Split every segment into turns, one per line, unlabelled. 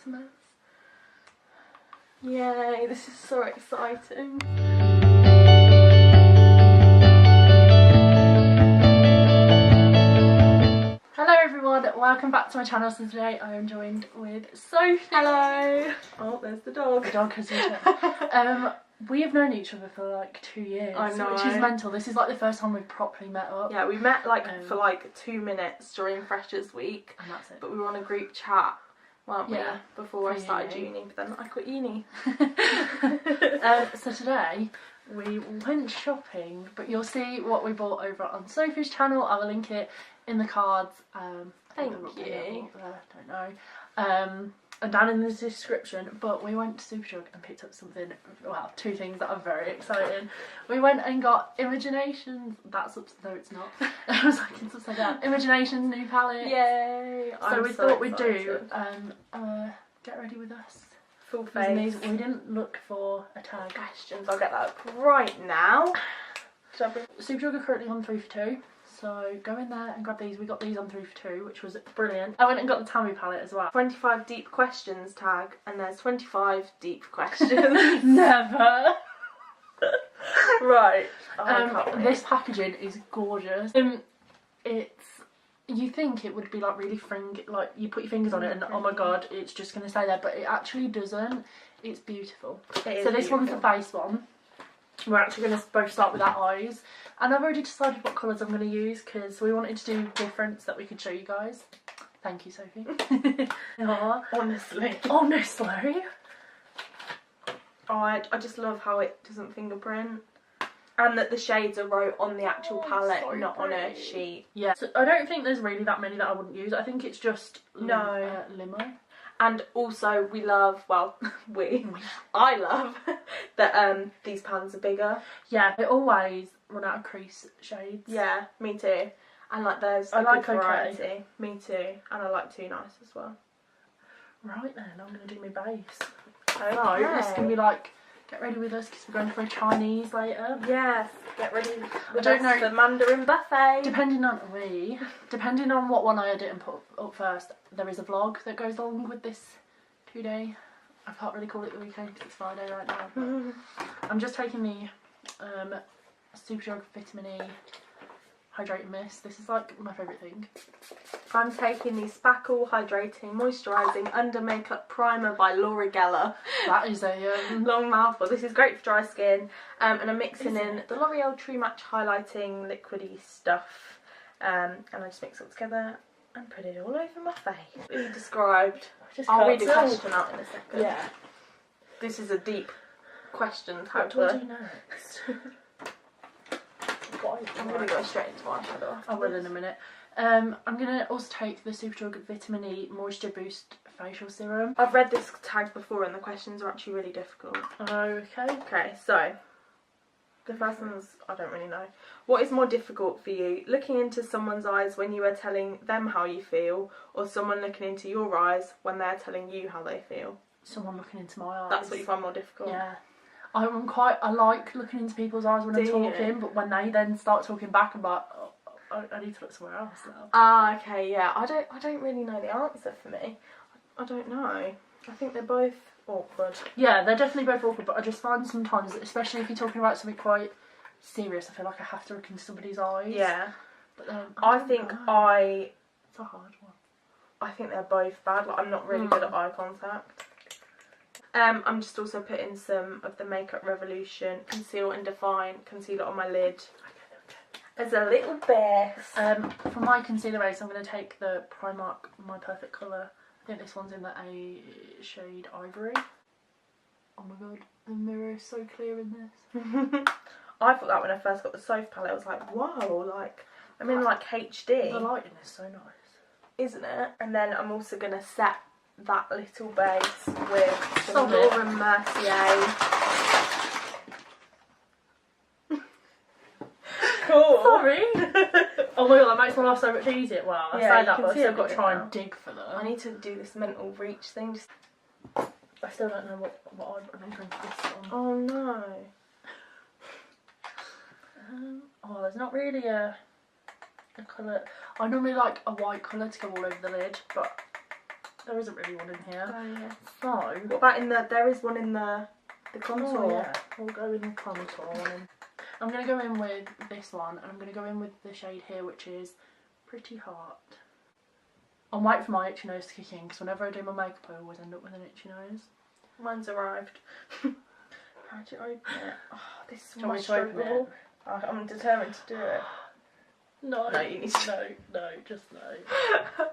Christmas. Yay, this is so exciting. Hello everyone, welcome back to my channel. So today I am joined with Sophie.
Hello. Oh, there's the dog.
The dog has returned. We have known each other for like 2 years.
I know.
Which is mental. This is like the first time we've properly met up.
Yeah, we met like for like 2 minutes during Freshers Week.
And that's it.
But we were on a group chat, weren't we?
Yeah.
Before I
For
started
uni.
uni, but then I quit uni.
So today we went shopping, but you'll see what we bought over on Sophie's channel. I will link it in the cards.
Thank
you. Don't know. And down in the description. But we went to Superdrug and picked up something. Well, 2 things that are very exciting. We went and got Imogenation. That's up. No, it's not. I was like, it's upside down. Imagination's new palette.
Yay!
So we thought we'd do get ready with us.
Full face.
We didn't look for a tag.
Questions. I'll get that up right now.
Superdrug are currently on 3 for 2. So go in there and grab these. We got these on 3 for 2, which was brilliant. I went and got the Tammy palette as well.
25 deep questions tag, and there's 25 deep questions.
Never.
Right. Oh,
this packaging is gorgeous. It's, you think it would be like really like you put your fingers on it and oh my god, it's just going to stay there, but it actually doesn't. It's beautiful. So this one's the face one. We're actually going to both start with our eyes. And I've already decided what colours I'm going to use because we wanted to do different so that we could show you guys. Thank you, Sophie. Aww.
Honestly.
Honestly.
Oh, I just love how it doesn't fingerprint. And that the shades are wrote on the actual palette,
so
not on a
pretty.
sheet.
Yeah. So I don't think there's really that many that I wouldn't use. I think it's just limo.
And also we love, well, I love that these pans are bigger.
Yeah, they always run out of crease shades.
Yeah, me too. And like there's
I like
variety.
okay.
Me too. And I like Too Nice as well.
Right then, I'm going to do my base.
Okay.
So this can be like, get ready with us because we're going for a Chinese later.
Yes, get ready with
don't
us
know.
for Mandarin buffet.
Depending on what one I edit and put up first, there is a vlog that goes along with this 2-day. I can't really call it the weekend because it's Friday right now. But I'm just taking the Superdrug Vitamin E Hydrating Mist. This is like my favourite thing.
I'm taking the Spackle Hydrating Moisturising Under Makeup Primer by Laura Geller.
That is a
long mouthful. This is great for dry skin. And I'm mixing in the L'Oreal True Match Highlighting Liquidy stuff. And I just mix it all together and put it all over my face. Really described. I'll read the question out in a second.
Yeah.
This is a deep question.
What do I do next?
I'm going to go straight into eyeshadow.
I will in a minute. I'm going to also take the Superdrug Vitamin E Moisture Boost Facial Serum.
I've read this tag before and the questions are actually really difficult.
Okay.
Okay, so the first one's, I don't really know. What is more difficult for you? Looking into someone's eyes when you are telling them how you feel, or someone looking into your eyes when they're telling you how they feel?
Someone looking into my eyes.
That's what you find more difficult?
Yeah. I like looking into people's eyes when I'm talking, but when they then start talking back, I'm like, oh, I need to look somewhere else now.
Ah, okay, yeah. I don't really know the answer for me. I don't know. I think they're both awkward.
Yeah, they're definitely both awkward, but I just find sometimes, especially if you're talking about something quite serious, I feel like I have to look into somebody's eyes.
Yeah.
But
I think
it's a hard one.
I think they're both bad. Like, I'm not really good at eye contact. I'm just also putting some of the Makeup Revolution Conceal and Define concealer on my lid as a little base.
For my concealer base, I'm going to take the Primark My Perfect Colour. I think this one's in the A shade Ivory. Oh my god, the mirror is so clear in this.
I thought that when I first got the Sophie palette, I was like, whoa, like, I'm in like HD.
The lighting is so nice.
Isn't it? And then I'm also going to set that little base with some Laura Mercier. Cool.
Sorry. Oh my god, that makes my life so much easier. Well, I say that, but I've still got to try and dig for them.
I need to do this mental reach thing. Just...
I still don't know what I'm entering for this one.
Oh no.
Oh, there's not really a colour. I normally like a white colour to go all over the lid, but There isn't really one in here.
Oh yeah.
So
What about in the? There is one in the contour.
oh, yeah, we'll go in the contour one. I'm going to go in with this one, and I'm going to go in with the shade here, which is Pretty Heart. I'm waiting for my itchy nose to kick in, because whenever I do my makeup I always end up with an itchy nose.
Mine's arrived. How do you open it? Oh, this is
Do you
my
want me to open
struggle. I'm determined to do it.
No,
No, you need to.
no, just no.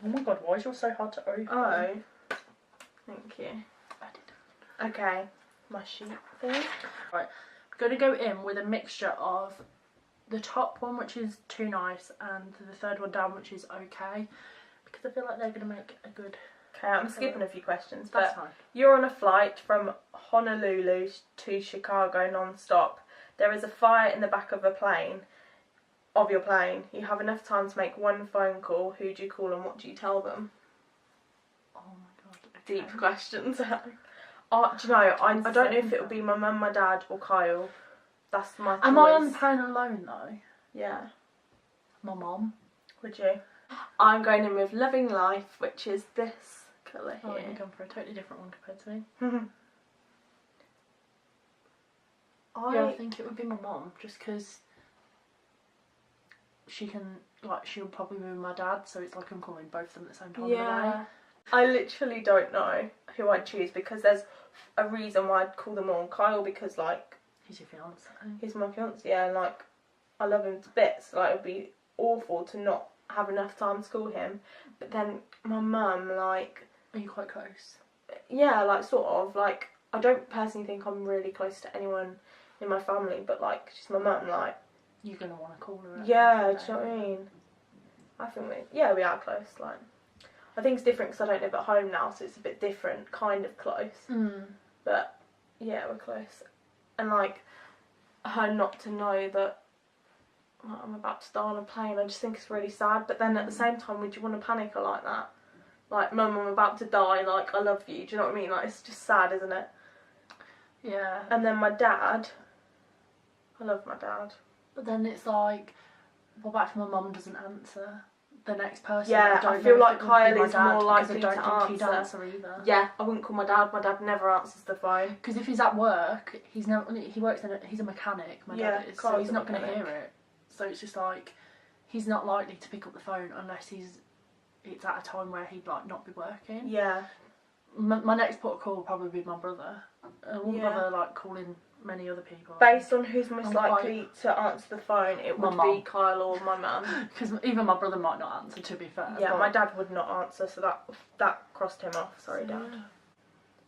Oh my god, why is yours so hard to open?
Oh, thank you. Okay, my sheet thing.
Right, I'm going to go in with a mixture of the top one, which is too nice, and the third one down, which is okay, because I feel like they're going to make a good...
Okay, I'm skipping a few questions,
That's
but
fine.
you're on a flight from Honolulu to Chicago non-stop. There is a fire in the back of your plane. You have enough time to make one phone call. Who do you call and what do you tell them?
Oh my god. Okay.
Deep questions. Do you know, I don't know if it will be my mum, my dad or Kyle. That's my choice.
Am I on the plane alone though?
Yeah.
My mum.
Would you? I'm going in with Loving Life, which is this colour
Oh,
here.
you're going for a totally different one compared to me. Yeah, I think it would be my mum, just because she can, like, she'll probably be with my dad, so it's like I'm calling both of them at the same time of the day.
I literally don't know who I'd choose, because there's a reason why I'd call them all. Kyle, because, like,
He's your fiance.
he's my fiance, and, like, I love him to bits. Like, it would be awful to not have enough time to call him. But then my mum, like...
Are you quite close?
Yeah, like, sort of. Like, I don't personally think I'm really close to anyone in my family, but, like, she's my mum, like...
You're going to want to call her.
Yeah, do you know what I mean? I think we are close, like... I think it's different because I don't live at home now, so it's a bit different, kind of close. But, yeah, we're close. And, like, her not to know that I'm about to die on a plane, I just think it's really sad. But then at the same time, would you want to panic her like that? Like, Mum, I'm about to die, like, I love you, do you know what I mean? Like, it's just sad, isn't it?
Yeah.
And then my dad, I love my dad.
But then it's like, what about if my mum doesn't answer? The next person.
Yeah, I feel like Kyle is more likely to
I don't think he'd
answer.
answer either.
Yeah, I wouldn't call my dad. My dad never answers the phone.
Because if he's at work, he's a mechanic. My dad is, so he's not going to hear it. So it's just like, he's not likely to pick up the phone unless it's at a time where he'd like not be working.
Yeah.
My next port of call would probably be my brother. I wouldn't bother like calling many other people.
Based on who's most likely to answer the phone, it would be Kyle or my mum.
Because even my brother might not answer, to be fair.
Yeah, my dad would not answer, so that crossed him off. Sorry, Dad.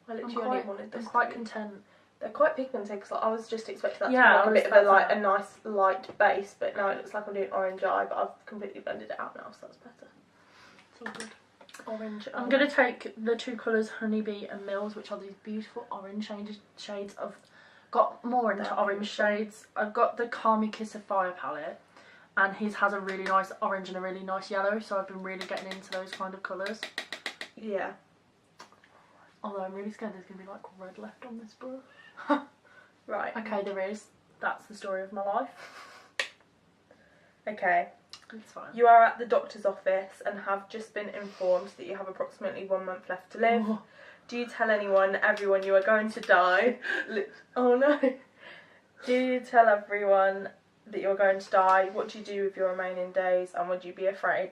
I literally only wanted this.
I'm quite content.
They're quite pigmented, because I was just expecting that to
Yeah,
be like a bit of a nice light base, but now it looks like I'm doing orange eye, but I've completely blended it out now, so that's better.
It's all good.
Orange.
I'm going to take the two colours Honeybee and Mills, which are these beautiful orange shades. I've got more into orange shades. I've got the Calm Me Kiss of Fire palette, and his has a really nice orange and a really nice yellow, so I've been really getting into those kind of colours.
Yeah.
Although I'm really scared there's going to be like red left on this brush.
Right.
Okay, there is. That's the story of my life.
Okay.
It's fine.
You are at the doctor's office and have just been informed that you have approximately 1 month left to live.
Oh.
Do you tell everyone you are going to die? Oh no. Do you tell everyone that you're going to die? What do you do with your remaining days, and would you be afraid?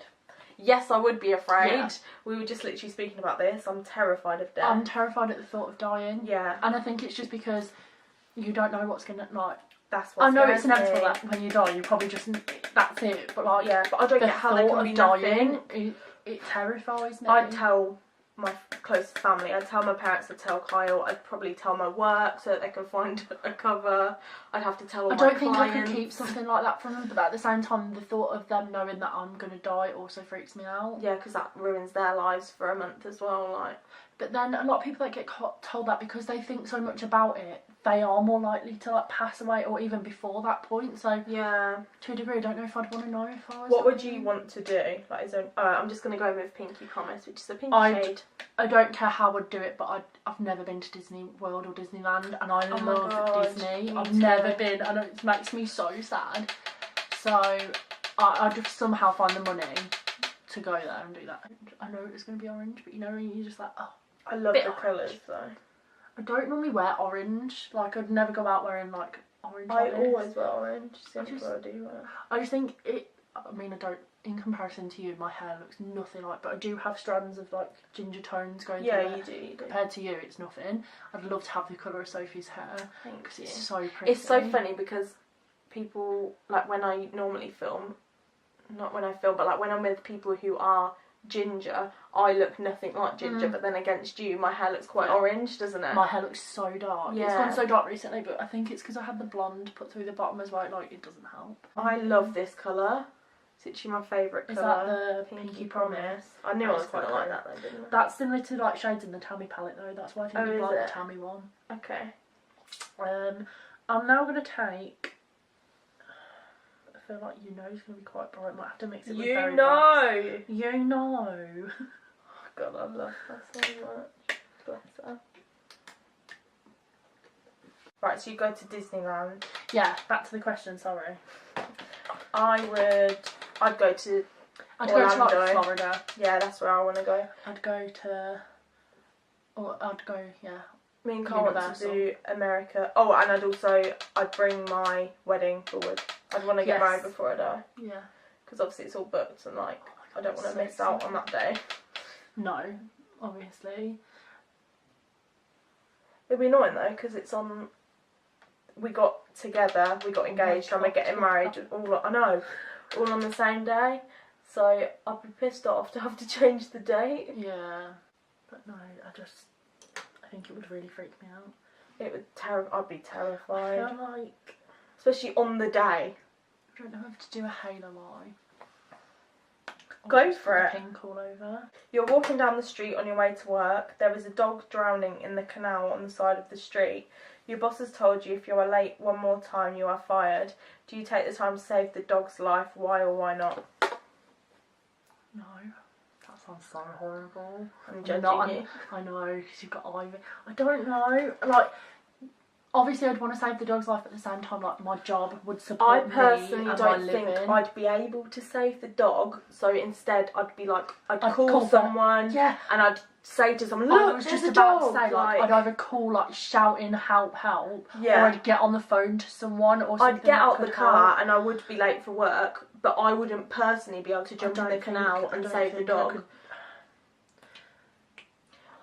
Yes, I would be afraid. Yeah. We were just literally speaking about this. I'm terrified of death.
I'm terrified at the thought of dying.
Yeah.
And I think it's just because you don't know what's going to, like...
That's what
I know it's inevitable that when you die, you probably just... That's it. But, like...
Yeah, but I don't get how they can be
dying, it terrifies me.
I'd tell my closest family. I'd tell my parents, I'd tell Kyle, I'd probably tell my work so that they can find a cover. I'd have to tell all my clients. I don't think I could keep something like that from them, but at the same time, the thought of them knowing that I'm going to die also freaks me out. Yeah, because that ruins their lives for a month as well, like. But then a lot of people that get told that, because they think so much about it, they are more likely to like pass away, or even before that point. So yeah, to a degree, I don't know if I'd want to know if I was. What would you want to do? Like, is there, I'm just going to go with Pinky Promise, which is a pink shade. I don't care how I'd do it, but I've never been to Disney World or Disneyland, and I love Disney. I've never been, and it makes me so sad. So I'd just somehow find the money
to go there and do that. I know it's going to be orange, but you know, you're just like, oh.
I love
Bit
the
orange.
colours though.
I don't normally wear orange. Like, I'd never go out wearing like orange.
I
like this.
always wear orange. Simple I do wear.
I just think it. I mean, I don't. In comparison to you, my hair looks nothing like. But I do have strands of like ginger tones going through
Yeah,
there.
you do.
Compared to you, it's nothing. I'd love to have the colour of Sophie's hair.
Thanks.
It's so pretty.
It's so funny because people, like when I normally film, not when I film, but like when I'm with people who are ginger, I look nothing like ginger, but then against you, my hair looks quite orange, doesn't it?
My hair looks so dark.
Yeah.
It's gone so dark recently, but I think it's because I had the blonde put through the bottom as well. Like, it doesn't help.
I love this colour. It's actually my favourite colour.
Is that the Pinky Promise?
I knew I was going to like that then, didn't I?
That's similar to like shades in the Tammy palette though. That's why I think you like the Tammy one.
Okay.
I'm now going to take. I feel like you know it's going to be quite bright. Might have to mix it with berry blacks. You know.
Oh God, I love her so much. Bless her. Right, so you go to Disneyland.
Yeah, back to the question, sorry.
I'd go to
I'd
Orlando.
go to like Florida.
Yeah, that's where I want to go.
I'd go, yeah.
Me and Carl want to do America. Oh, and I'd bring my wedding forward. I'd want to get married before I die.
Yeah.
Because obviously it's all booked and like, I don't want to miss out on that day.
No, obviously.
It'd be annoying though, because it's on. We got together, we got engaged, and we're getting married all on the same day. So I'd be pissed off to have to change the date.
Yeah, but no, I think it would really freak me out.
It would I'd be terrified.
I feel like,
especially on the day.
I don't know if to do a halo eye.
Go for it.
Pink all over.
You're walking down the street on your way to work. There is a dog drowning in the canal on the side of the street. Your boss has told you if you are late one more time you are fired. Do you take the time to save the dog's life? Why or why not?
No. That sounds so horrible.
I'm judging you.
I know, because you've got Ivy. I don't know. Like, obviously I'd want to save the dog's life, but at the same time, like, my job would support me. I personally don't think
I'd be able to save the dog. So instead, I'd be like, I'd call someone.
Yeah.
And I'd say to someone, look,
I was just about to say, like, I'd either call, like, shouting, help,
yeah.
or I'd get on the phone to someone or something.
I'd get out the car and I would be late for work, but I wouldn't personally be able to jump in the canal and save the dog.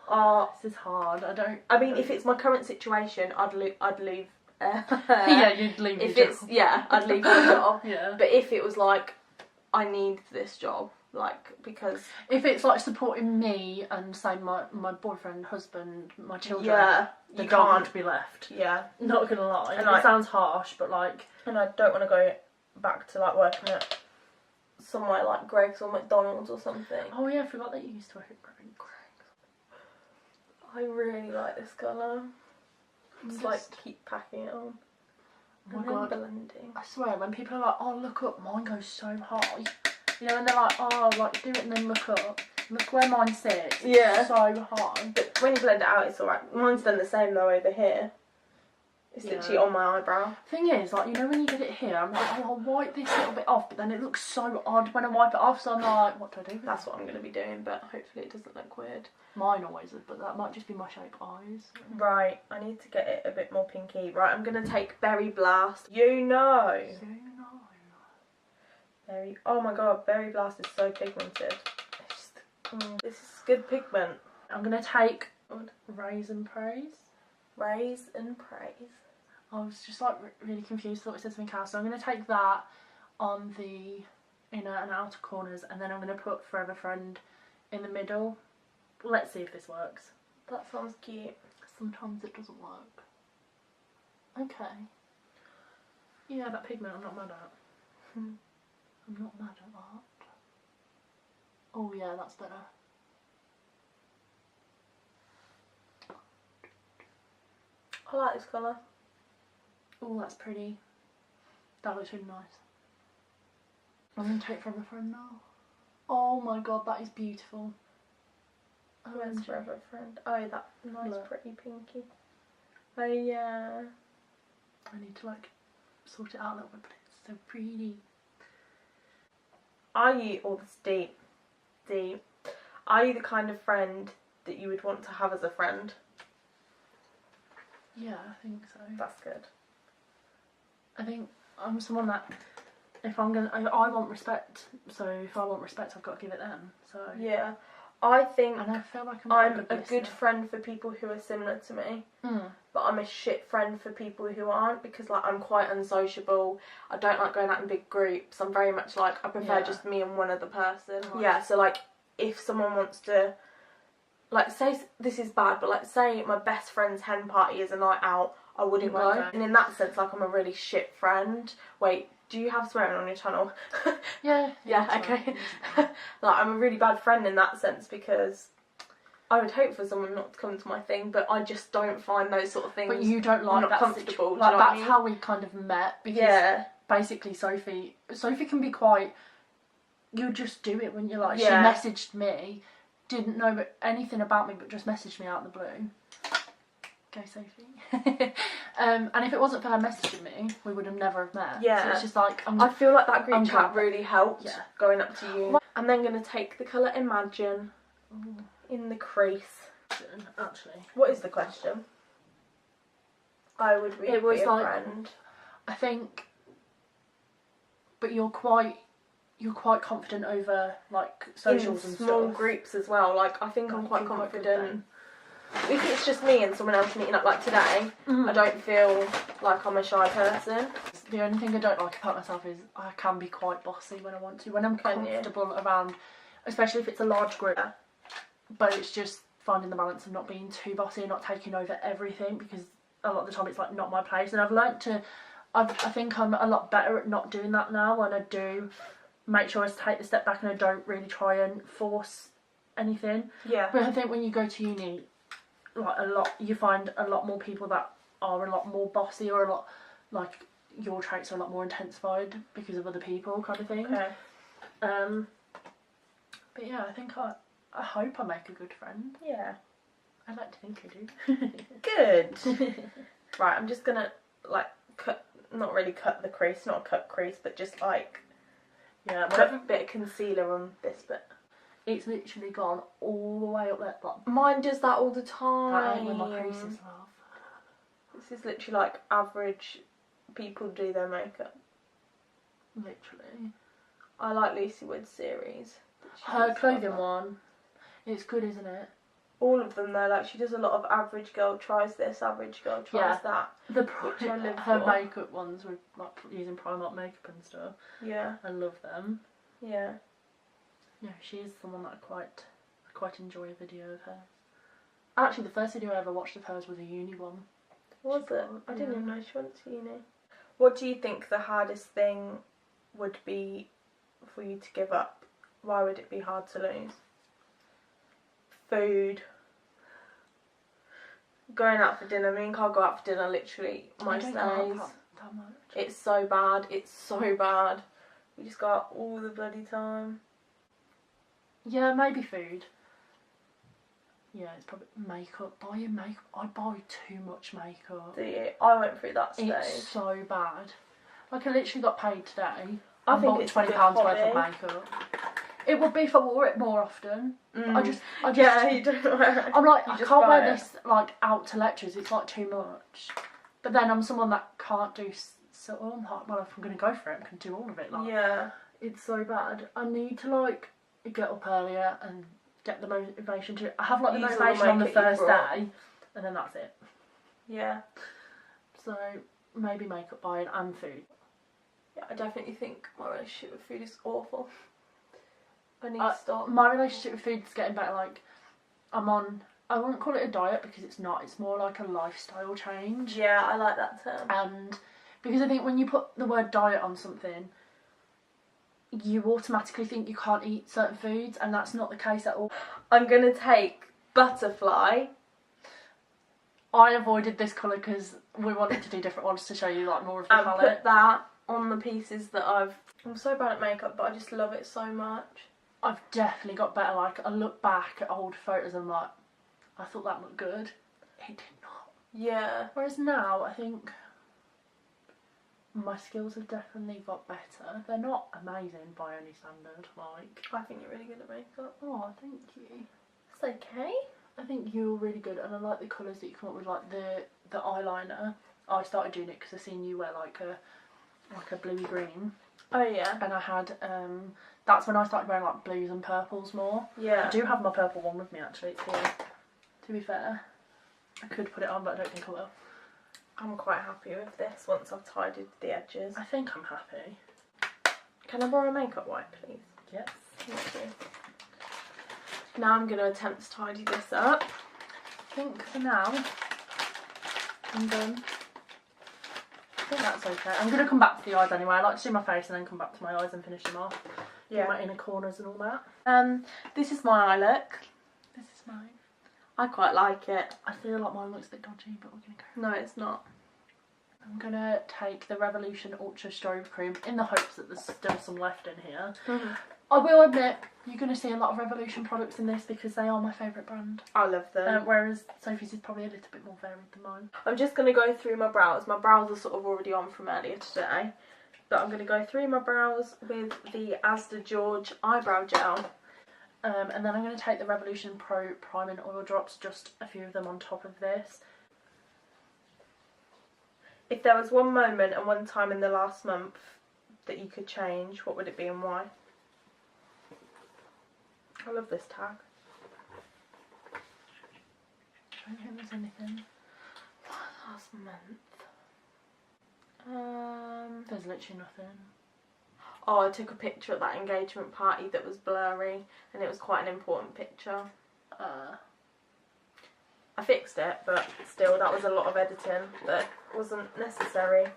This is hard.
I mean, if it's my current situation, I'd leave.
Yeah, you'd leave.
I'd leave my job.
Yeah.
But if it was like, I need this job, like, because
if it's like supporting me and say my boyfriend, husband, my children, the
you
dog
can't
would be left.
Yeah.
Not gonna lie.
And
it sounds harsh, but like.
And I don't want to go back to like working at somewhere like Greg's or McDonald's or something.
Oh yeah, I forgot that you used to work at Greg's.
I really like this colour. Just like keep packing it on.
Oh my
God. Blending.
I swear, when people are like, oh look up, mine goes so high. You know, and they're like, oh, like do it and then look up. Look where mine sits.
Yeah.
It's so high.
But when you blend it out, it's alright. Mine's done the same though over here. It's literally on my eyebrow.
Thing is, like, you know when you get it here, I'm like, oh, I'll wipe this little bit off, but then it looks so odd when I wipe it off, so I'm like, what do I do?
That's what I'm going to be doing, but hopefully it doesn't look weird.
Mine always is, but that might just be my shape eyes.
Right, I need to get it a bit more pinky. Right, I'm going to take Berry Blast. You know. Oh my god, Berry Blast is so pigmented. It's just, this is good pigment.
I'm going to take Raise and Praise.
Raise and Praise.
I was just like really confused, thought it said something else. So I'm going to take that on the inner and outer corners, and then I'm going to put Forever Friend in the middle. Let's see if this works.
That sounds cute.
Sometimes it doesn't work. Okay. Yeah, that pigment I'm not mad at. I'm not mad at that. Oh yeah, that's better.
I like this colour.
Oh, that's pretty. That looks really nice. I'm going to take Forever Friend now. Oh my god, that is beautiful.
Where's Forever Friend? Oh, that nice pretty pinky. Oh yeah.
I need to like sort it out a little bit, but it's so pretty.
Are you all this deep? deep. Are you the kind of friend that you would want to have as a friend?
Yeah, I think so.
That's good.
I think I'm someone that if I'm gonna, I want respect. So if I want respect, I've got to give it them. So
yeah, I think
and I feel like
I'm a good friend for people who are similar to me. But I'm a shit friend for people who aren't, because like I'm quite unsociable. I don't like going out in big groups. I'm very much like I prefer just me and one other person. Right. Yeah, so like if someone wants to, like, say this is bad, but like say my best friend's hen party is a night out, I wouldn't go. And in that sense, like I'm a really shit friend. Wait, do you have swearing on your channel?
Yeah.
Yeah. Okay. Like I'm a really bad friend in that sense, because I would hope for someone not to come to my thing, but I just don't find those sort of things.
But you don't like
I'm not
that
comfortable.
Like that's how we kind of met. Because basically Sophie can be quite. You just do it when you're like. She messaged me, didn't know anything about me, but just messaged me out of the blue. Go Sophie. And if it wasn't for her messaging me, we would have never have met.
Yeah.
So it's just like
I feel like that group chat really helped going up to you. I'm then going to take the colour Imagine in the crease.
Actually,
what is the question? I would really be a friend.
I think, but you're quite confident over like socials and
small
stuff.
groups as well. Like I think I'm quite confident. If it's just me and someone else meeting up like today, I don't feel like I'm a shy person.
The only thing I don't like about myself is I can be quite bossy when I want to. When I'm comfortable around, especially if it's a large group. Yeah. But it's just finding the balance of not being too bossy and not taking over everything, because a lot of the time it's like not my place. And I've learnt to, I think I'm a lot better at not doing that now, when I do make sure I take the step back and I don't really try and force anything. Yeah. But I think when you go to uni, like you find a lot more people that are a lot more bossy, or a lot, like, your traits are a lot more intensified because of other people, kind of thing. Okay. But yeah, I think I hope I make a good friend. Yeah. I like to think I do.
Good. Right, I'm just gonna like not really cut the crease, not cut crease, but just like put a bit of concealer on this bit.
It's literally gone all the way up there. Like,
mine does that all the time.
That ain't where my creases, love.
This is literally like average people do their makeup.
Literally.
I like Lucy Wood's series.
Her clothing one. It's good, isn't it?
All of them though, like she does a lot of average girl tries this, average girl tries that.
Her makeup ones with like using Primark makeup and stuff.
Yeah.
I love them.
Yeah.
Yeah, she is someone that I quite enjoy a video of hers. Actually, the first video I ever watched of hers was a uni one.
Was it? I didn't even know she went to uni. What do you think the hardest thing would be for you to give up? Why would it be hard to lose? Food. Going out for dinner. Me and Carl go out for dinner literally most days.
That much.
It's so bad. It's so bad. We just go out all the bloody time.
Yeah, maybe food. Yeah, it's probably makeup. Buying makeup. I buy too much makeup.
Do you? I went through that stage.
It's so bad. Like, I literally got paid today.
I think it's £20
worth of makeup. It would be if I wore it more often. I just
yeah, you don't wear it.
I'm like, I can't wear this like out to lectures. It's like too much. But then I'm someone that can't do so. I'm like, well, if I'm going to go for it, I can do all of it. Like,
yeah,
it's so bad. I need to like get up earlier and get the motivation to. I have like the motivation on the first day, and then that's it.
Yeah.
So maybe makeup buying and food.
Yeah, I definitely think my relationship with food is awful. I need to stop.
My relationship with food is getting better. Like, I'm on, I wouldn't call it a diet because it's not. It's more like a lifestyle change.
Yeah, I like that term.
And because I think when you put the word diet on something, you automatically think you can't eat certain foods, and that's not the case at all.
I'm going to take butterfly.
I avoided this colour because we wanted to do different ones to show you like more of the palette.
And put that on the pieces that I'm so bad at makeup, but I just love it so much.
I've definitely got better. Like, I look back at old photos and I'm like, I thought that looked good. It did not.
Yeah.
Whereas now, I think my skills have definitely got better. They're not amazing by any standard, like...
I think you're really good at makeup.
Oh, thank you.
It's okay.
I think you're really good, and I like the colours that you come up with, like the eyeliner. I started doing it because I seen you wear like a bluey green.
Oh yeah.
And I had, that's when I started wearing like blues and purples more.
Yeah.
I do have my purple one with me actually, it's here. To be fair, I could put it on, but I don't think I will.
I'm quite happy with this once I've tidied the edges.
I think I'm happy.
Can I borrow a makeup wipe, please?
Yes.
Thank you. Now I'm going to attempt to tidy this up.
I think for now, I'm done. I think that's okay. I'm going to come back to the eyes anyway. I like to do my face and then come back to my eyes and finish them off. Yeah. Do my inner corners and all that.
This is my eye look.
This is mine.
I quite like it.
I feel like mine looks a bit dodgy, but we're going to go.
No, it's not.
I'm going to take the Revolution Ultra Strobe Cream in the hopes that there's still some left in here.
Mm-hmm.
I will admit, you're going to see a lot of Revolution products in this because they are my favourite brand.
I love them.
Whereas Sophie's is probably a little bit more varied than mine.
I'm just going to go through my brows. My brows are sort of already on from earlier today. But I'm going to go through my brows with the Asda George eyebrow gel.
And then I'm going to take the Revolution Pro Priming Oil Drops, just a few of them on top of this.
If there was one moment and one time in the last month that you could change, what would it be and why? I love this tag.
I don't think there's anything.
Last month.
There's literally nothing.
Oh, I took a picture at that engagement party that was blurry, and it was quite an important picture. I fixed it, but still, that was a lot of editing that wasn't necessary.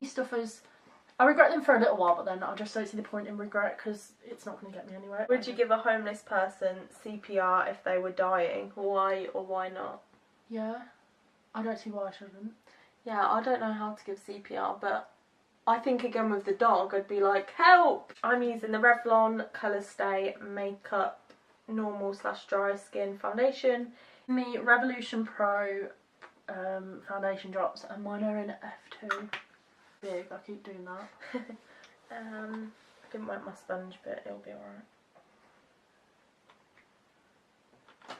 These stuffers, I regret them for a little while, but then I just don't see the point in regret because it's not going to get me anywhere.
Would you give a homeless person CPR if they were dying? Why or why not?
Yeah, I don't see why I shouldn't.
Yeah, I don't know how to give CPR, but I think again with the dog, I'd be like, help! I'm using the Revlon Colour Stay Makeup Normal / Dry Skin Foundation.
The Revolution Pro foundation drops, and mine are in F2. Big, I keep doing that.
I didn't want my sponge, but it'll be alright.
I'm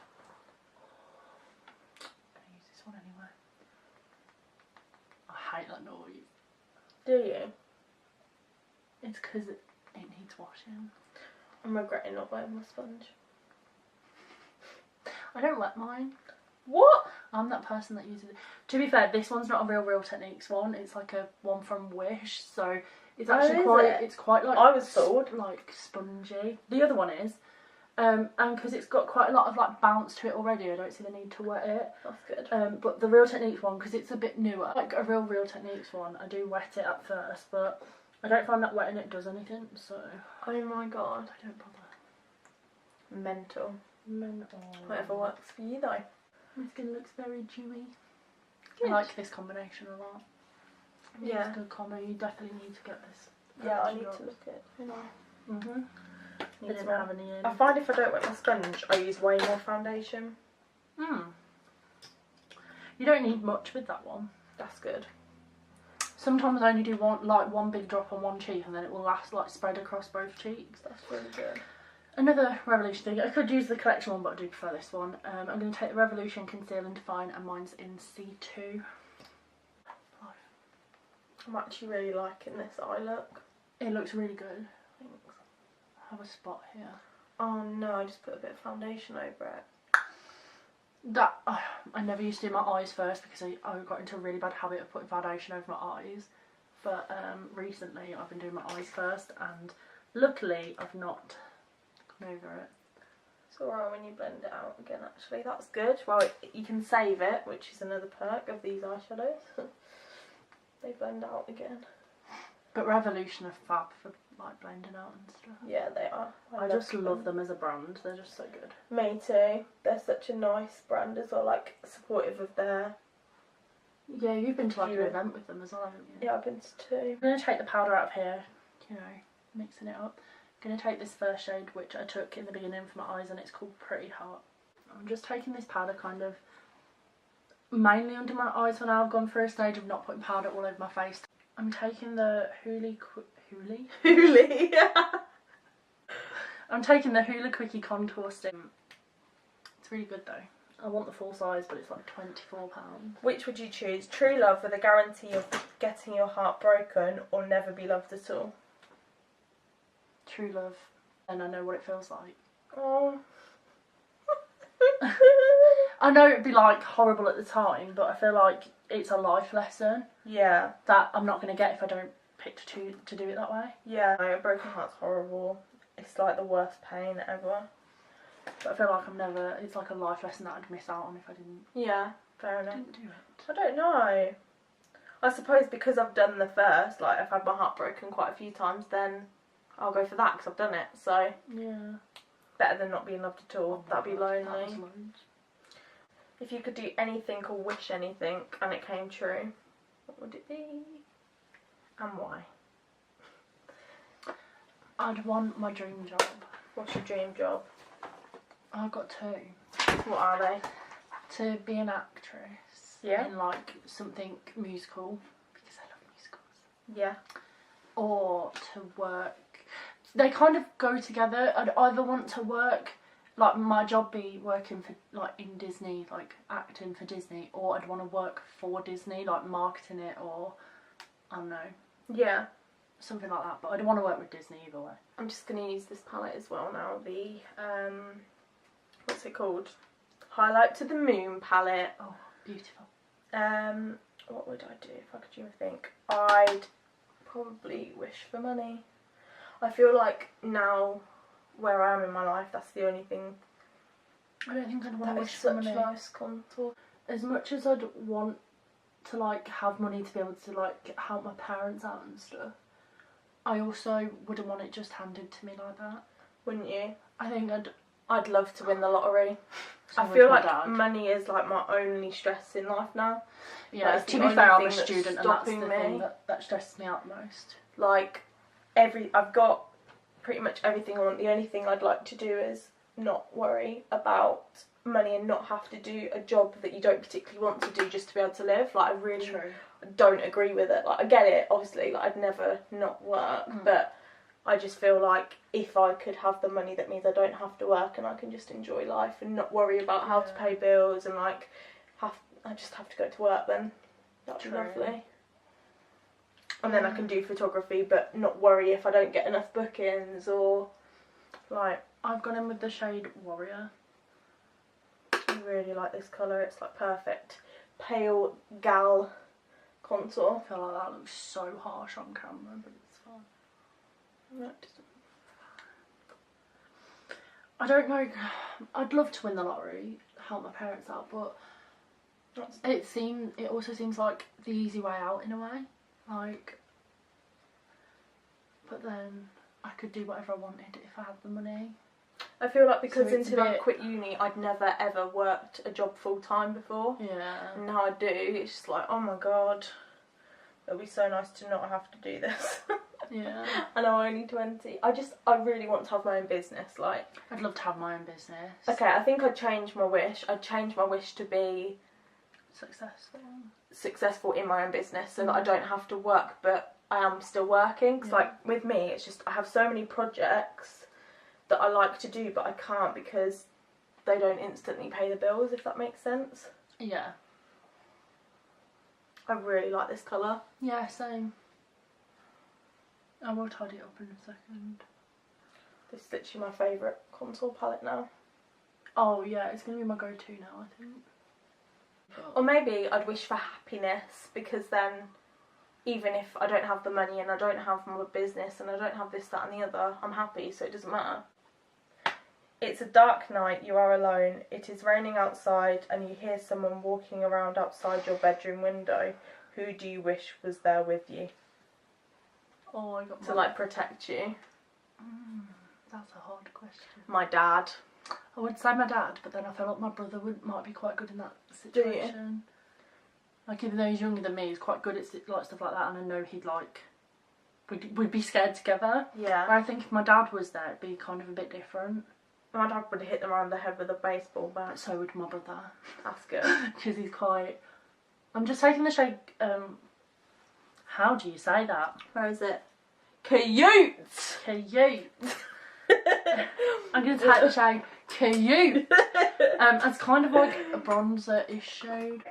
gonna use this one anyway. I hate that noise.
Do you?
It's because it needs washing.
I'm regretting not wearing my sponge.
I don't wet mine.
What?
I'm that person that uses it. To be fair, this one's not a Real Techniques one. It's like a one from Wish, so it's actually it's quite like,
I was told,
like spongy. The other one is, and because it's got quite a lot of like bounce to it already, I don't see the need to wet it.
That's good.
But the Real Techniques one, because it's a bit newer, like a Real Techniques one, I do wet it at first, but I don't find that wetting it does anything. So
oh my god,
I don't bother.
Mental.
Mental.
Whatever works for you though.
My skin looks very dewy.
Good.
I like this combination a lot.
Yeah.
It's a good combo. You definitely need to get this.
Yeah, I need to look at it. You know.
I didn't have any in.
I find if I don't wet my sponge, I use way more foundation.
You don't need much with that one.
That's good.
Sometimes I only do one big drop on one cheek, and then it will last like spread across both cheeks.
That's really good.
Another Revolution thing. I could use the collection one, but I do prefer this one. I'm going to take the Revolution Conceal and Define, and mine's in C2.
I'm actually really liking this eye look.
It looks really good.
Thanks.
I have a spot here.
Oh no, I just put a bit of foundation over it.
That I never used to do my eyes first because I got into a really bad habit of putting foundation over my eyes. But recently I've been doing my eyes first, and luckily I've not gone over it.
It's alright when you blend it out again actually, that's good. Well, you can save it, which is another perk of these eyeshadows. They blend out again.
But Revolution are fab for like blending out and stuff.
Yeah, they are.
I just love them as a brand, they're just so good.
Me too. They're such a nice brand as well, like supportive of their...
Yeah, you've been to like an event with them as well, haven't you?
Yeah, I've been to 2.
I'm going to take the powder out of here, you know, mixing it up. I'm going to take this first shade, which I took in the beginning for my eyes, and it's called Pretty Hot. I'm just taking this powder kind of mainly under my eyes for now. I've gone through a stage of not putting powder all over my face. I'm taking the Hoolie. I'm taking the Hoola Quickie Contour Stick. It's really good though. I want the full size, but it's like £24.
Which would you choose? True love with a guarantee of getting your heart broken, or never be loved at all?
True love, and I know what it feels like.
Oh.
I know it'd be like horrible at the time, but I feel like it's a life lesson.
Yeah.
That I'm not going to get if I don't pick to do it that way.
Yeah. No, a broken heart's horrible. It's like the worst pain ever.
But I feel like it's like a life lesson that I'd miss out on if I didn't.
Yeah, fair enough.
Didn't do it.
I don't know. I suppose because I've done the first, like I've had my heart broken quite a few times, then I'll go for that because I've done it. So
yeah,
better than not being loved at all. That'd be lonely.
That was loads.
If you could do anything or wish anything and it came true, what would it be? And why?
I'd want my dream job.
What's your dream job?
I've got two.
What are they?
To be an actress.
Yeah.
In like something musical, because I love musicals.
Yeah.
Or to work. They kind of go together. I'd either want to work, like my job be working for, like in Disney, like acting for Disney, or I'd want to work for Disney, like marketing it, or I don't know.
Yeah.
Something like that, but I don't want to work with Disney either way.
I'm just going to use this palette as well now, the, what's it called? Highlight to the Moon palette.
Oh, beautiful.
What would I do if I could even think? I'd probably wish for money. I feel like now, where I am in my life, that's the only thing.
I don't think I'd want
That
to
is
wish for
such
money.
nice contour.
As much as I'd want to like have money to be able to like help my parents out and stuff, I also wouldn't want it just handed to me like that.
Wouldn't you?
I think
I'd love to win the lottery.
So
I feel
would my
like
dad.
money is like my only stress in life now.
Yeah,
Like,
to
the
be fair, I'm
only
a
thing that's
student and that's the
stopping
thing
me.
that stresses me out the most.
Like, I've got pretty much everything I want. The only thing I'd like to do is not worry about money and not have to do a job that you don't particularly want to do just to be able to live. Like, I really don't agree with it. Like, I get it, obviously, like I'd never not work, but I just feel like if I could have the money, that means I don't have to work and I can just enjoy life and not worry about how to pay bills and like I just have to go to work, then that'd be lovely. And then I can do photography but not worry if I don't get enough bookings or like.
I've gone in with the shade Warrior.
I really like this colour, it's like perfect pale gal contour.
I feel like that looks so harsh on camera, but it's fine. I don't know. I'd love to win the lottery, help my parents out, but it also seems like the easy way out in a way. Like, but then I could do whatever I wanted if I had the money.
I feel like because
So it's
until
a
I
bit-
quit uni, I'd never ever worked a job full time before.
Yeah.
And now I do. It's just like, oh my god, it'll be so nice to not have to do this.
Yeah.
And I'm only 20. I really want to have my own business. Like,
I'd love to have my own business.
okay, I think I'd change my wish. I'd change my wish to be successful in my own business, so that I don't have to work, but I am still working. Because like with me, it's just I have so many projects that I like to do, but I can't because they don't instantly pay the bills. If that makes sense.
Yeah.
I really like this colour.
Yeah, same. I will tidy it up in a second.
This is literally my favourite contour palette now.
Oh yeah, it's going to be my go-to now, I think.
Or maybe I'd wish for happiness, because then even if I don't have the money and I don't have my business and I don't have this, that and the other, I'm happy, so it doesn't matter. It's a dark night, you are alone, it is raining outside and you hear someone walking around outside your bedroom window. Who do you wish was there with you?
Oh, I got
To like protect you.
That's a hard question.
My dad.
I would say my dad, but then I feel like my brother might be quite good in that situation. Like, even though he's younger than me, he's quite good at like stuff like that, and I know he'd like we'd be scared together.
Yeah.
Where I think if my dad was there, it'd be kind of a bit different.
My dad would have hit them around the head with a baseball bat.
But so would my brother.
That's good.
Because he's quite. I'm just taking the shade How do you say that?
Where is it? Cute!
Cute. I'm going to take the shade Cute. It's kind of like a bronzer-ish shade.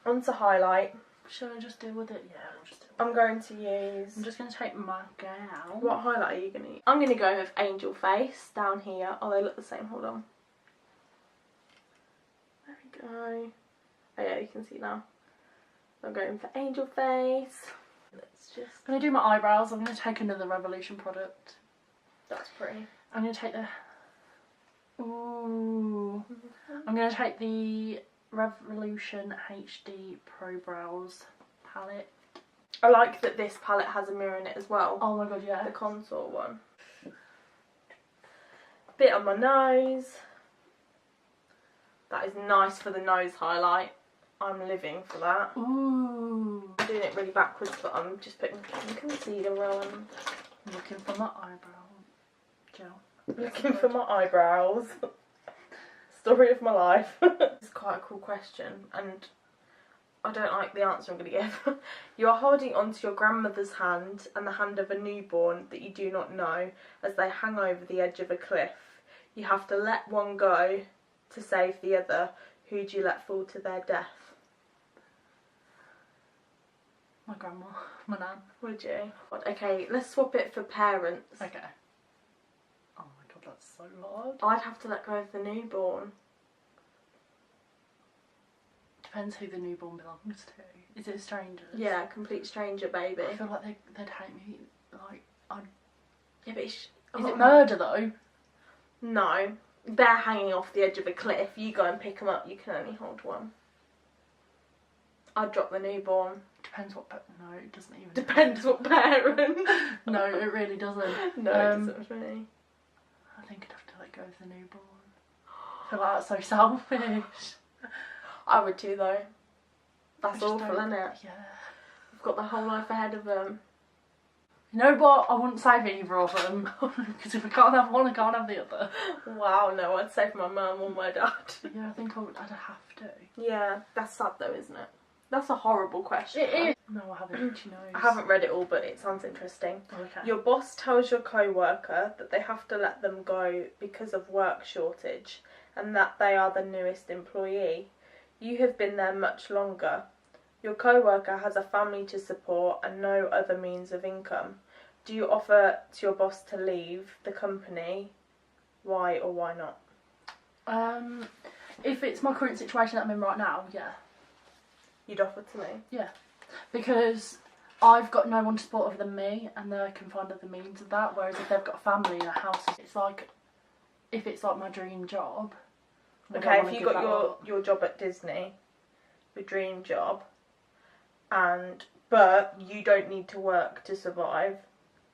On to highlight.
Shall I just deal with it? Yeah, we'll just deal with
I'm going to use...
I'm just going to take my gown.
What highlight are you going to use? I'm going to go with Angel Face down here. Oh, they look the same. Hold on. There we go. Oh yeah, you can see now. I'm going for Angel Face. Let's just...
I'm going to do my eyebrows. I'm going to take another Revolution product.
That's pretty.
I'm going to take the... Ooh. I'm going to take the Revolution HD Pro Brows palette.
I like that this palette has a mirror in it as well.
Oh my god, yeah.
The contour one. Bit on my nose. That is nice for the nose highlight. I'm living for that.
Ooh.
I'm doing it really backwards, but I'm just putting concealer on.
Looking for my eyebrow gel.
Looking for my eyebrows. Story of my life. It's quite a cool question, and I don't like the answer I'm going to give. You are holding onto your grandmother's hand and the hand of a newborn that you do not know as they hang over the edge of a cliff. You have to let one go to save the other. Who do you let fall to their death?
My grandma. My nan.
Would you? Okay, let's swap it for parents.
Okay. Oh my god, that's so hard.
I'd have to let go of the newborn.
Depends who the newborn belongs to. Is it strangers?
Yeah, complete stranger, baby.
I feel like they'd hate me. Like,
Yeah, but
is it murder though?
No. They're hanging off the edge of a cliff. You go and pick them up. You can only hold one. I'd drop the newborn.
Depends what... No, it doesn't even...
Depends what parent.
No, it really doesn't.
No, it doesn't for me.
I think I'd have to let go of the newborn. I feel like that's so selfish.
I would too, though. That's awful, isn't it?
Yeah.
I've got the whole life ahead of them.
You know what? I wouldn't save either of them. Because if I can't have one, I can't have the other.
Wow, no, I'd save my mum or my dad.
Yeah, I think I'd have to.
Yeah, that's sad though, isn't it? That's a horrible question.
It is. No, I haven't. She knows.
I haven't read it all, but it sounds interesting.
Okay.
Your boss tells your co-worker that they have to let them go because of work shortage and that they are the newest employee. You have been there much longer. Your co-worker has a family to support and no other means of income. Do you offer to your boss to leave the company? Why or why not?
If it's my current situation that I'm in right now, yeah.
You'd offer to me?
Yeah. Because I've got no one to support other than me, and they can find other means of that. Whereas if they've got a family and a house, it's like, if it's like my dream job.
Okay, if you got your job at Disney, your dream job, but you don't need to work to survive.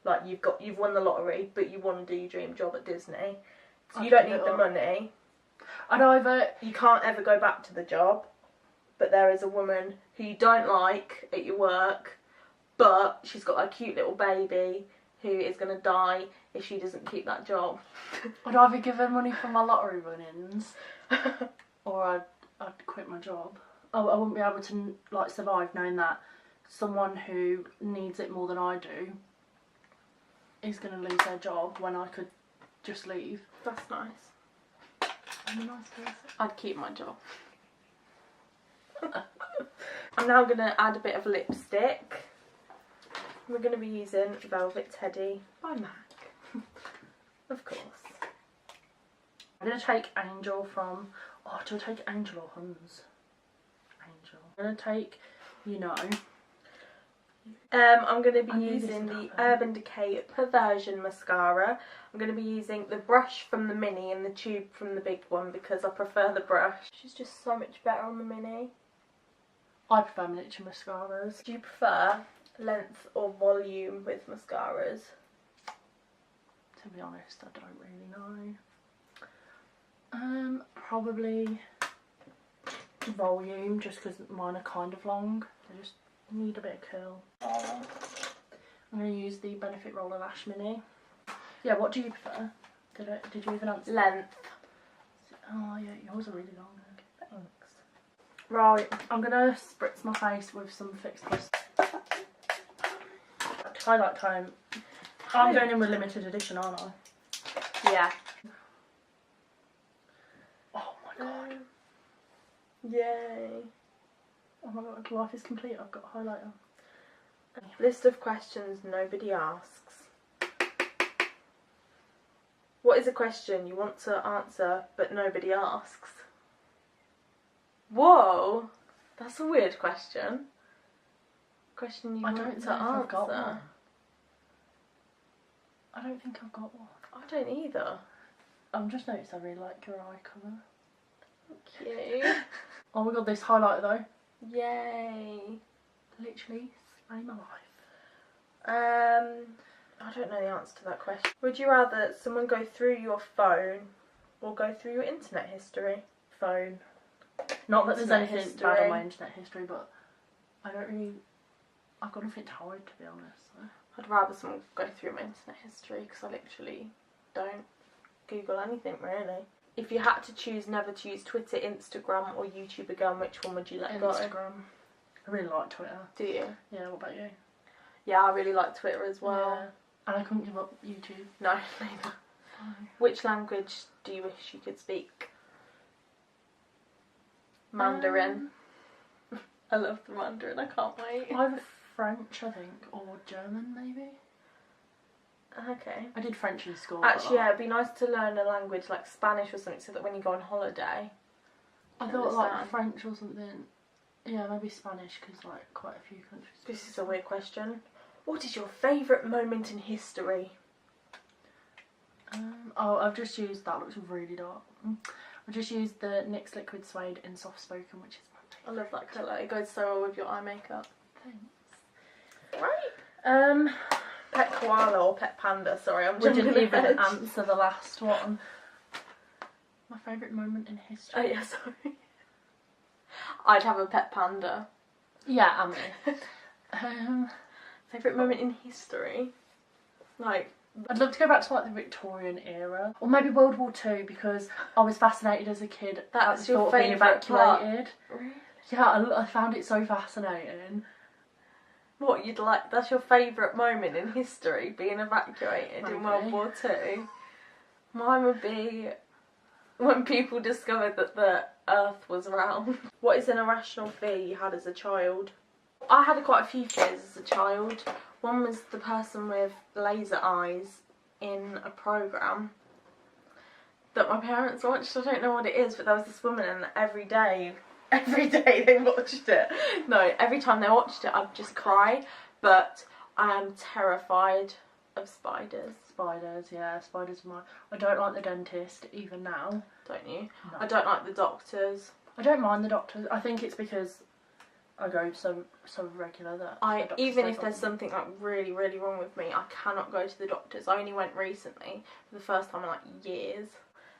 Like you've won the lottery, but you want to do your dream job at Disney, so you don't need the money. You can't ever go back to the job, but there is a woman who you don't like at your work, but she's got a cute little baby who is going to die if she doesn't keep that job.
I'd either give her money for my lottery run-ins, or I'd quit my job. I wouldn't be able to like survive knowing that someone who needs it more than I do is going to lose their job when I could just leave.
That's nice.
I'm a nice person.
I'd keep my job. I'm now going to add a bit of lipstick. We're going to be using Velvet Teddy by MAC. Of course.
I'm going to take Angel from... Oh, do I take Angel or Huns? Angel. I'm going to take, you know...
I'm going to be using the Urban Decay Perversion Mascara. I'm going to be using the brush from the mini and the tube from the big one because I prefer the brush. She's just so much better on the mini.
I prefer miniature mascaras.
Do you prefer length or volume with mascaras?
To be honest, I don't really know. Probably volume, just because mine are kind of long. They just need a bit of curl. I'm going to use the Benefit Roller Lash Mini. Yeah, what do you prefer? Did you even answer?
Length.
Oh yeah, yours are really long.
Thanks.
Right, I'm going to spritz my face with some Fix Plus. highlight time. I'm going in with limited edition, aren't I?
Yeah.
Oh my god.
Yay.
Oh my god, life is complete. I've got a highlighter.
List of questions nobody asks. What is a question you want to answer but nobody asks? Whoa, that's a weird question. Question you want to answer.
I've got one. I don't think I've got one.
I don't either.
I've just noticed I really like your eye colour.
Thank you.
Oh my god, this highlighter though.
Yay.
Literally saved my life.
I don't know the answer to that question. Would you rather someone go through your phone or go through your internet history?
Phone. Not that there's
Internet
anything
history.
bad on my internet history, but I've got nothing to hide, to be honest. So.
I'd rather someone go through my internet history because I literally don't Google anything really. If you had to choose never to use Twitter, Instagram or YouTube again, which one would you let go?
Instagram. I really like Twitter.
Do you?
Yeah, what about you?
Yeah, I really like Twitter as well.
Yeah. And I couldn't give up YouTube.
No, neither. Which language do you wish you could speak? Mandarin. I love the Mandarin, I can't wait.
Either French, I think, or German, maybe.
Okay.
I did French in school.
Actually, yeah, it'd be nice to learn a language like Spanish or something so that when you go on holiday...
I thought like French or something. Yeah, maybe Spanish, because like quite a few countries.
This is a weird question. What is your favourite moment in history?
Oh, I've just used, that looks really dark. I've just used the NYX Liquid Suede in Soft Spoken, which is my favourite.
I love that colour. It goes so well with your eye makeup.
Thanks.
Right. Pet koala or pet panda? Sorry, I'm
We
jumping
didn't even
ahead.
answer the last one. My favourite moment in history.
Oh yeah, sorry. I'd have a pet panda.
Yeah, and me.
Favourite moment in history? Like...
I'd love to go back to like the Victorian era, or maybe World War II, because I was fascinated as a kid.
That's your
thought of being
favourite part?
evacuated.
Really?
Yeah, I found it so fascinating.
What, you'd like... That's your favourite moment in history, being evacuated in World
Maybe.
War II? Mine would be when people discovered that the Earth was round. What is an irrational fear you had as a child? I had quite a few fears as a child. One was the person with laser eyes in a programme that my parents watched. I don't know what it is, but there was this woman and every day they watched it. No, every time they watched it I'd just cry, but I am terrified of spiders.
Spiders, yeah, spiders are I don't like the dentist, even now.
Don't you?
No.
I don't like the doctors.
I don't mind the doctors. I think it's because I go so regular that the doctors
even
say
if there's something like really wrong with me, I cannot go to the doctors. I only went recently for the first time in like years.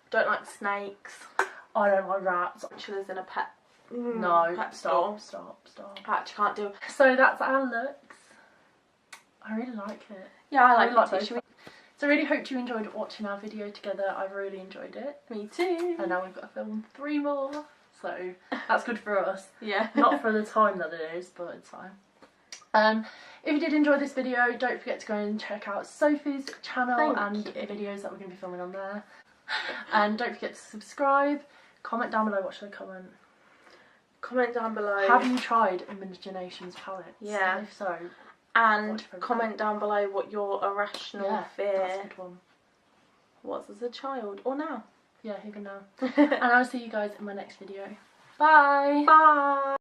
Don't like snakes.
I don't like rats.
Tarantulas in a pet.
No,
pet
stop.
I actually can't do it.
So that's our looks. I really like it.
Yeah, I
really
like
like
it too.
both. So I really hope you enjoyed watching our video together. I've really enjoyed it.
Me too.
And now we've got to film 3 more. So that's good for us.
Yeah.
Not for the time that it is, but it's fine. If you did enjoy this video, don't forget to go and check out Sophie's channel and the videos that we're going to be filming on there. And don't forget to subscribe. Comment down below. What should I comment?
Comment down below.
Have you tried Imagination's palettes?
Yeah.
And if so,
and comment down below what your irrational fear
that's a good one.
was as a child or now.
Yeah, even now. And I'll see you guys in my next video. Bye!
Bye!